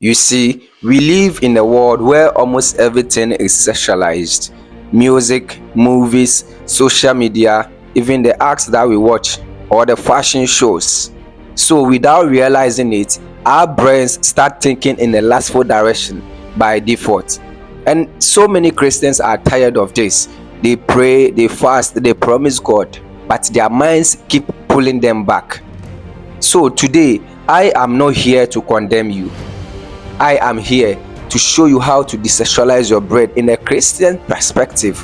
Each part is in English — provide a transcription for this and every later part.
You see, we live in a world where almost everything is sexualized. Music, movies, social media, even the acts that we watch or the fashion shows. So without realizing it, our brains start thinking in a lustful direction by default. And so many Christians are tired of this. They pray, they fast, they promise God, but their minds keep pulling them back. So today, I am not here to condemn you. I am here to show you how to desexualize your brain in a Christian perspective,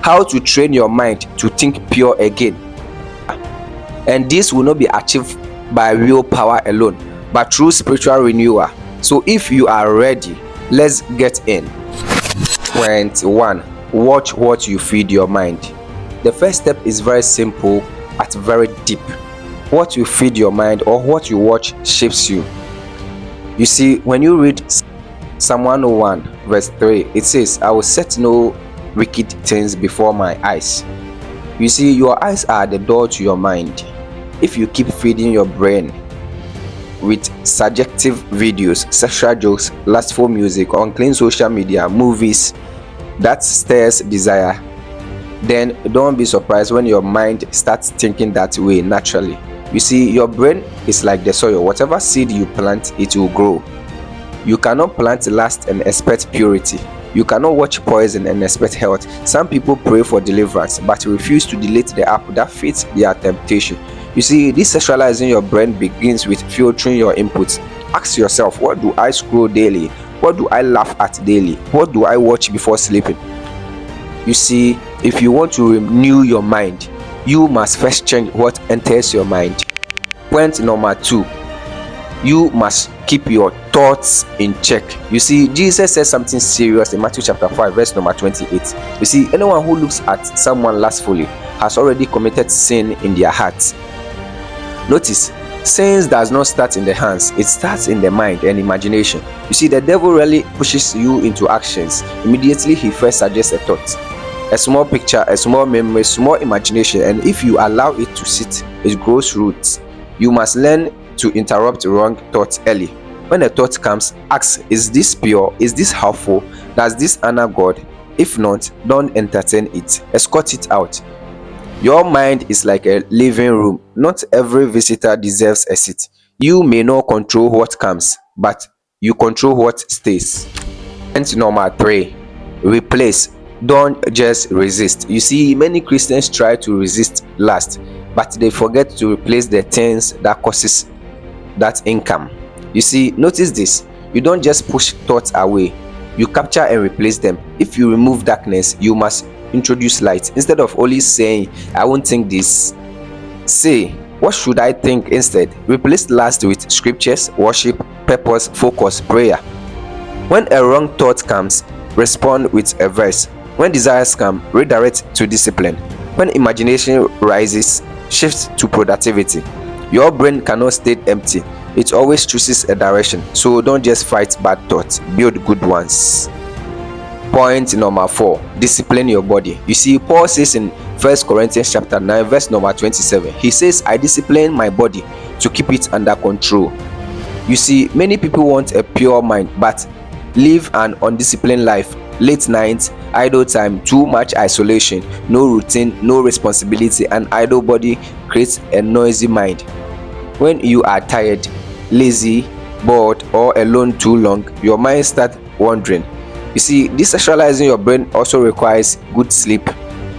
how to train your mind to think pure again. And this will not be achieved by willpower alone, but through spiritual renewal. So if you are ready, let's get in. Point 1. Watch what you feed your mind. The first step is very simple but very deep. What you feed your mind or what you watch shapes you. You see, when you read Psalm 101 verse 3, it says, I will set no wicked things before my eyes. You see, your eyes are the door to your mind. If you keep feeding your brain with subjective videos, sexual jokes, lustful music, unclean social media, movies that stirs desire, then don't be surprised when your mind starts thinking that way naturally. You see, your brain is like the soil. Whatever seed you plant, it will grow. You cannot plant lust and expect purity. You cannot watch poison and expect health. Some people pray for deliverance but refuse to delete the app that fits their temptation. You see, desexualizing your brain begins with filtering your inputs. Ask yourself, what do I scroll daily? What do I laugh at daily? What do I watch before sleeping? You see, if you want to renew your mind, you must first change what enters your mind. Point number 2, you must keep your thoughts in check. You see, Jesus says something serious in Matthew chapter 5 verse number 28. You see, anyone who looks at someone lustfully has already committed sin in their hearts. Notice, sin does not start in the hands, it starts in the mind and imagination. You see, the devil really pushes you into actions. Immediately he first suggests a thought, a small picture, a small memory, small imagination, and if you allow it to sit, it grows roots. You must learn to interrupt wrong thoughts early. When a thought comes, ask, is this pure? Is this helpful? Does this honor God? If not, don't entertain it. Escort it out. Your mind is like a living room. Not every visitor deserves a seat. You may not control what comes, but you control what stays. And number 3, replace. Don't just resist. You see, many Christians try to resist lust, but they forget to replace the things that causes that income. You see, notice this. You don't just push thoughts away. You capture and replace them. If you remove darkness, you must introduce light. Instead of only saying, I won't think this, say, what should I think instead? Replace lust with scriptures, worship, purpose, focus, prayer. When a wrong thought comes, respond with a verse. When desires come, redirect to discipline. When imagination rises, shift to productivity. Your brain cannot stay empty. It always chooses a direction. So don't just fight bad thoughts, build good ones. Point number 4, discipline your body. You see, Paul says in 1 Corinthians chapter 9 verse number 27, he says, I discipline my body to keep it under control. You see, many people want a pure mind but live an undisciplined life. Late nights, idle time, too much isolation, no routine, no responsibility. An idle body creates a noisy mind. When you are tired, lazy, bored, or alone too long, your mind starts wandering. You see, desexualizing your brain also requires good sleep,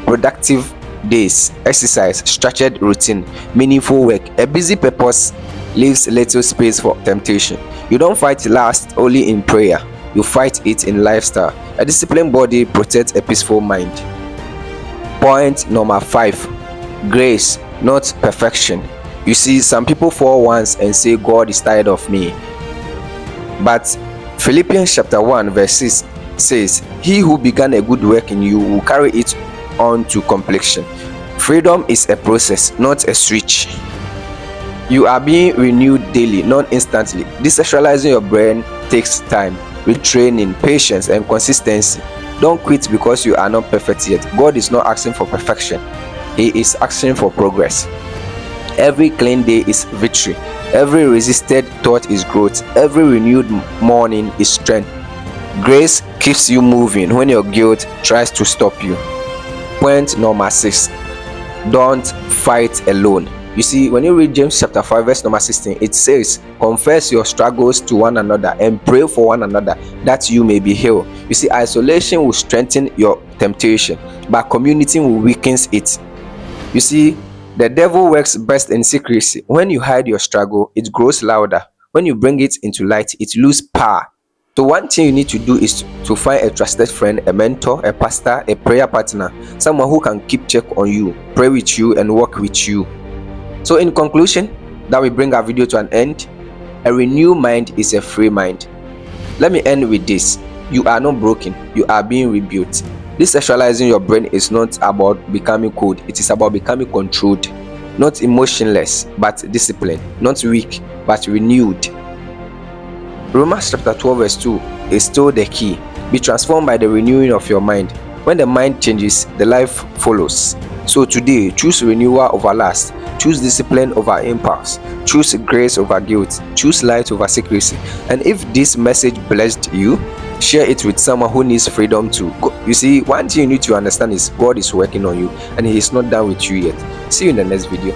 productive days, exercise, structured routine, meaningful work. A busy purpose leaves little space for temptation. You don't fight lust only in prayer. You fight it in lifestyle. A disciplined body protects a peaceful mind. Point number 5, grace, not perfection. You see, some people fall once and say God is tired of me. But Philippians chapter 1 verse 6 says, he who began a good work in you will carry it on to completion. Freedom is a process, not a switch. You are being renewed daily, not instantly. Desexualizing your brain takes time, retraining, patience, and consistency. Don't quit because you are not perfect yet. God is not asking for perfection. He is asking for progress. Every clean day is victory. Every resisted thought is growth. Every renewed morning is strength. Grace keeps you moving when your guilt tries to stop you. Point number 6. Don't fight alone. You see, when you read James chapter 5 verse number 16, it says, confess your struggles to one another and pray for one another that you may be healed. You see, isolation will strengthen your temptation, but community will weaken it. You see, the devil works best in secrecy. When you hide your struggle, it grows louder. When you bring it into light, it loses power. So one thing you need to do is to find a trusted friend, a mentor, a pastor, a prayer partner, someone who can keep check on you, pray with you, and work with you. So in conclusion, that we bring our video to an end. A renewed mind is a free mind. Let me end with this. You are not broken, you are being rebuilt. Desexualizing your brain is not about becoming cold, it is about becoming controlled. Not emotionless, but disciplined. Not weak, but renewed. Romans chapter 12 verse 2 is still the key. Be transformed by the renewing of your mind. When the mind changes, the life follows. So today, choose renewal over lust. Choose discipline over impulse. Choose grace over guilt. Choose light over secrecy. And if this message blessed you, share it with someone who needs freedom too. You see, one thing you need to understand is God is working on you and He is not done with you yet. See you in the next video.